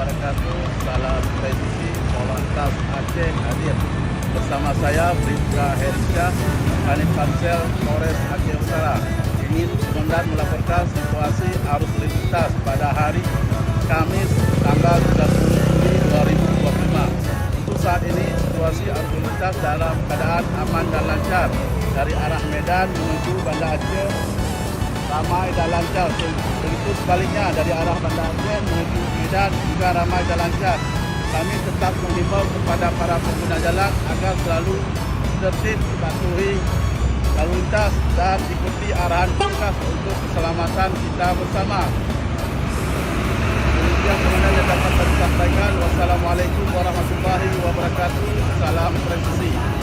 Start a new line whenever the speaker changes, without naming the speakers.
wabarakatuh. Salam presisi Polantas Aceh hadir. Bersama saya Bribka Herisyah, Kanit Pansel Polres Aceh Utara. Ingin komandan melaporkan situasi arus lalu lintas pada hari Kamis tanggal 30 Juli 2025. Untuk saat ini situasi arus lalu lintas dalam keadaan aman dan lancar dari arah Medan menuju Banda Aceh ramai dan lancar. Begitu sebaliknya dari arah Banda Aceh menuju Medan juga ramai dan lancar. Kami tetap menghimbau kepada para pengguna jalan agar selalu tertib mematuhi lalu lintas dan ikuti arahan petugas untuk keselamatan kita bersama. Demikian komandan yang dapat kami sampaikan. Wassalamualaikum warahmatullahi wabarakatuh. Salam presisi.